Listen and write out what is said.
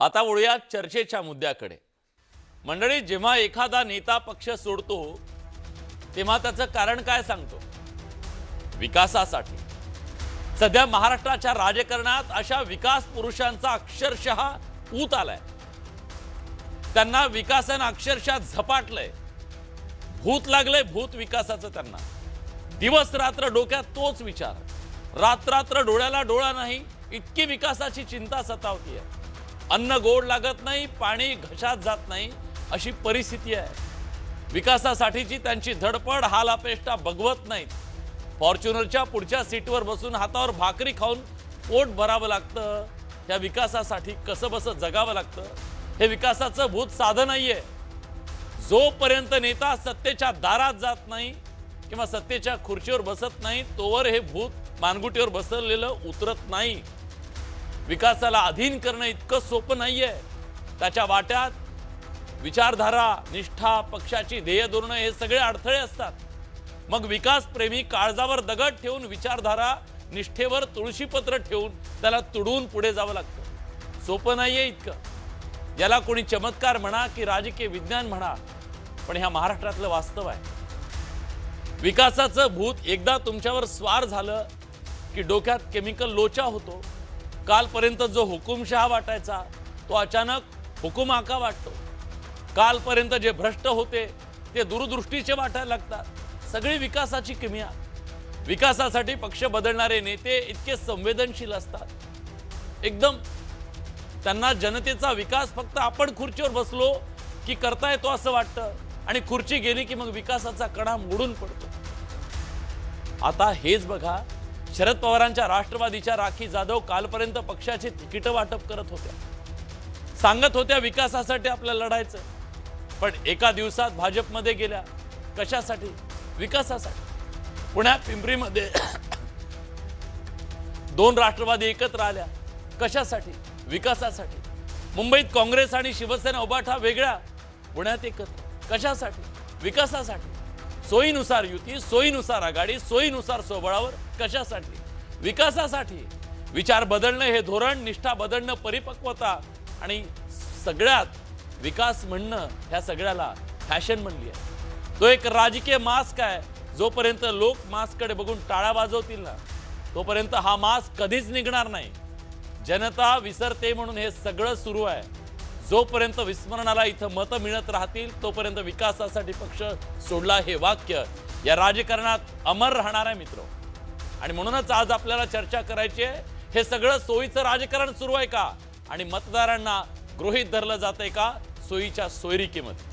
आता वळूया चर्चेच्या मुद्द्याकडे। मंडळी, जेव्हा एखादा नेता पक्ष सोडतो तेव्हा त्याचं कारण काय सांगतो? विकासासाठी। सध्या महाराष्ट्राच्या राजकारणात अशा विकास पुरुषांचा अक्षरशः ऊत आलाय। त्यांना विकासाने अक्षरशः झपाटलंय, भूत लागलंय, भूत विकासाचं त्यांना। दिवस रात्र डोक्यात तोच विचार, रात्र डोळ्याला डोळा नाही इतकी विकासाची चिंता सतावतीये। अन्न गोड लागत नाही, पाणी घशात जात नाही अशी परिस्थिती आहे। विकासासाठीची त्यांची धडपड हालापेष्टा बघवत नाहीत। फॉर्च्युनरच्या पुढच्या सीटवर बसून हातावर भाकरी खाऊन पोट भरावं लागतं। त्या विकासासाठी कसंबसं जगावं लागतं। हे विकासाचं भूत साधं नाहीये। जोपर्यंत नेता सत्तेच्या दारात जात नाही किंवा सत्तेच्या खुर्चीवर बसत नाही तोवर हे भूत मानगुटीवर बसलेलं उतरत नाही। विकासाला अधीन करणं इतकं सोपं नाहीये। त्याच्या वाट्यात विचारधारा, निष्ठा, पक्षाची ध्येय धोरणं हे सगळे अडथळे असतात। मग विकास प्रेमी काळजावर दगड ठेवून विचारधारा, निष्ठेवर तुळशीपत्र ठेवून त्याला तुडून पुढे जावं लागतं। सोपं नाहीये इतकं। याला कोणी चमत्कार म्हणा की राजकीय विज्ञान म्हणा, पण ह्या महाराष्ट्रातलं वास्तव आहे। विकासाचं भूत एकदा तुमच्यावर स्वार झालं की डोक्यात केमिकल लोचा होतो। कालपर्यंत जो हुकुमशहा वाटायचा तो अचानक हुकुमाका वाटतो। कालपर्यंत जे भ्रष्ट होते ते दूरदृष्टीचे वाटायला लागतात। सगळी विकासाची किमया। विकासासाठी पक्ष बदलणारे नेते इतके संवेदनशील असतात, एकदम त्यांना जनतेचा विकास फक्त आपण खुर्चीवर बसलो की करता येतो असं वाटतं, आणि खुर्ची गेली की मग विकासाचा कणा मोडून पडतो। आता हेच बघा, शरद पवारांच्या राष्ट्रवादीच्या राखी जाधव कालपर्यंत पक्षाचे तिकीट वाटप करत होत्या, सांगत होत्या विकासासाठी आपल्याला लढायचं, पण एका दिवसात भाजपमध्ये गेल्या। कशासाठी? विकासासाठी। पुण्यात पिंपरीमध्ये दोन राष्ट्रवादी एकत्र आल्या। कशासाठी? विकासासाठी। मुंबईत काँग्रेस आणि शिवसेना उभाठा वेगळ्या, पुण्यात एकत्र। कशासाठी? विकासासाठी। सोयीनुसार युती, सोयीनुसार आघाडी, सोयीनुसार सोबळावर। कशासाठी? विकासासाठी। विचार बदलणं हे धोरण, निष्ठा बदलणं परिपक्वता, आणि सगळ्यात विकास म्हणणं ह्या सगळ्याला फॅशन बनली आहे। तो एक राजकीय मास्क आहे। जोपर्यंत लोक मास्ककडे बघून टाळ्या वाजवतील ना तोपर्यंत हा मास्क कधीच निघणार नाही। जनता विसरते म्हणून हे सगळं सुरू आहे। जोपर्यंत विस्मरणाला इथं मतं मिळत राहतील तोपर्यंत विकासासाठी पक्ष सोडला हे वाक्य या राजकारणात अमर राहणार आहे मित्र। आणि म्हणूनच आज आपल्याला चर्चा करायची आहे, हे सगळं सोयीचं राजकारण सुरू आहे का, आणि मतदारांना गृहीत धरलं जातंय का सोयीच्या सोयरिकीमध्ये?